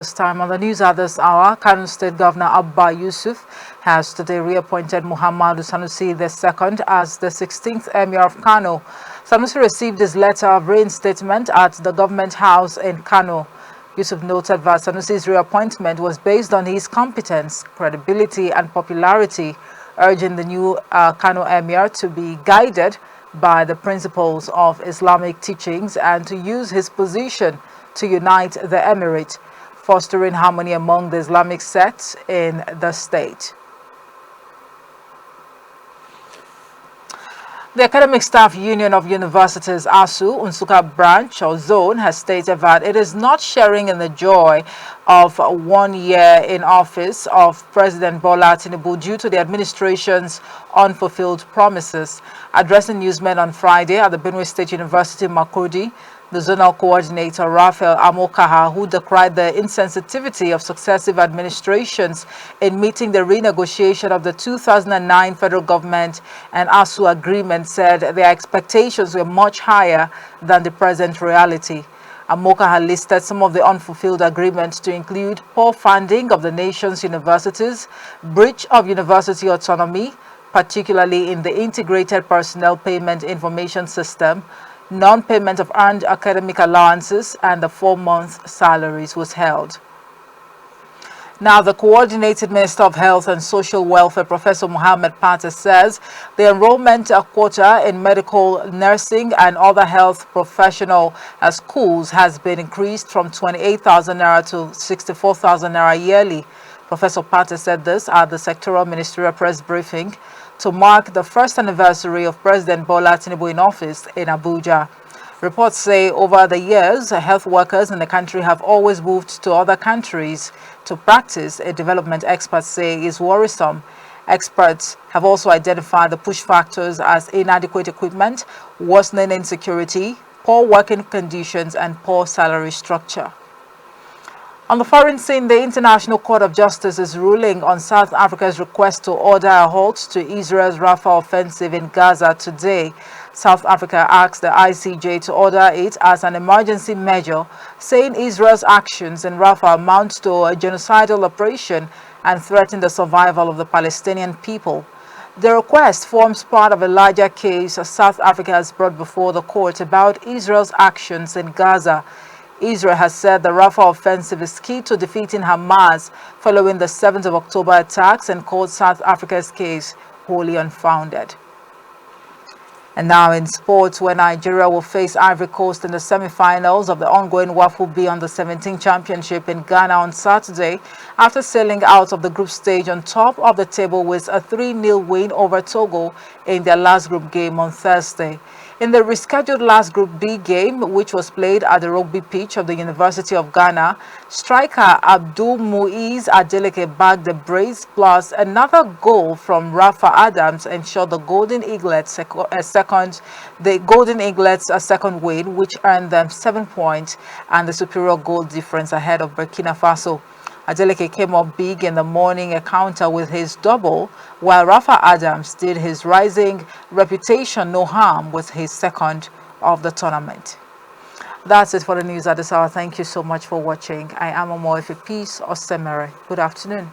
This time on the news at this hour, Kano State Governor Abba Yusuf has today reappointed Muhammadu Sanusi II as the 16th Emir of Kano. Sanusi received his letter of reinstatement at the government house in Kano. Yusuf noted that Sanusi's reappointment was based on his competence, credibility and popularity, urging the new Kano Emir to be guided by the principles of Islamic teachings and to use his position to unite the emirate, fostering harmony among the Islamic sects in the state. The Academic Staff Union of Universities, ASU, Nsukka branch or zone, has stated that it is not sharing in the joy of 1 year in office of President Bola Tinubu due to the administration's unfulfilled promises. Addressing newsmen on Friday at the Benue State University, Makurdi, the zonal coordinator, Raphael Amokaha, who decried the insensitivity of successive administrations in meeting the renegotiation of the 2009 federal government and ASU agreement, said their expectations were much higher than the present reality. Amokaha listed some of the unfulfilled agreements to include poor funding of the nation's universities, breach of university autonomy, particularly in the Integrated Personnel Payment Information System, non-payment of earned academic allowances, and the 4-month salaries was held. Now, the Coordinated Minister of Health and Social Welfare, Professor Mohammed Pate, says the enrollment quota in medical, nursing, and other health professional schools has been increased from 28,000 naira to 64,000 naira yearly. Professor Pate said this at the sectoral ministerial press briefing to mark the first anniversary of President Bola Tinubu in office in Abuja. Reports say over the years, health workers in the country have always moved to other countries to practice, a development experts say is worrisome. Experts have also identified the push factors as inadequate equipment, worsening insecurity, poor working conditions, and poor salary structure. On the foreign scene, the International Court of Justice is ruling on South Africa's request to order a halt to Israel's Rafah offensive in Gaza today. South Africa asked the ICJ to order it as an emergency measure, saying Israel's actions in Rafah amount to a genocidal operation and threaten the survival of the Palestinian people. The request forms part of a larger case South Africa has brought before the court about Israel's actions in Gaza. Israel has said the Rafah offensive is key to defeating Hamas following the 7th of October attacks and called South Africa's case wholly unfounded. And now in sports, where Nigeria will face Ivory Coast in the semi-finals of the ongoing WAFU B Under-17 Championship in Ghana on Saturday, after sailing out of the group stage on top of the table with a 3-0 win over Togo in their last group game on Thursday. In the rescheduled last Group B game, which was played at the rugby pitch of the University of Ghana, striker Abdul Muiz Adeleke bagged the brace, plus another goal from Rafa Adams ensured the Golden Eaglets a second win, which earned them 7 points and the superior goal difference ahead of Burkina Faso. Adeleke came up big in the morning encounter with his double, while Rafa Adams did his rising reputation no harm with his second of the tournament. That's it for the news at this hour. Thank you so much for watching. I am Omoefe Peace Osemere. Good afternoon.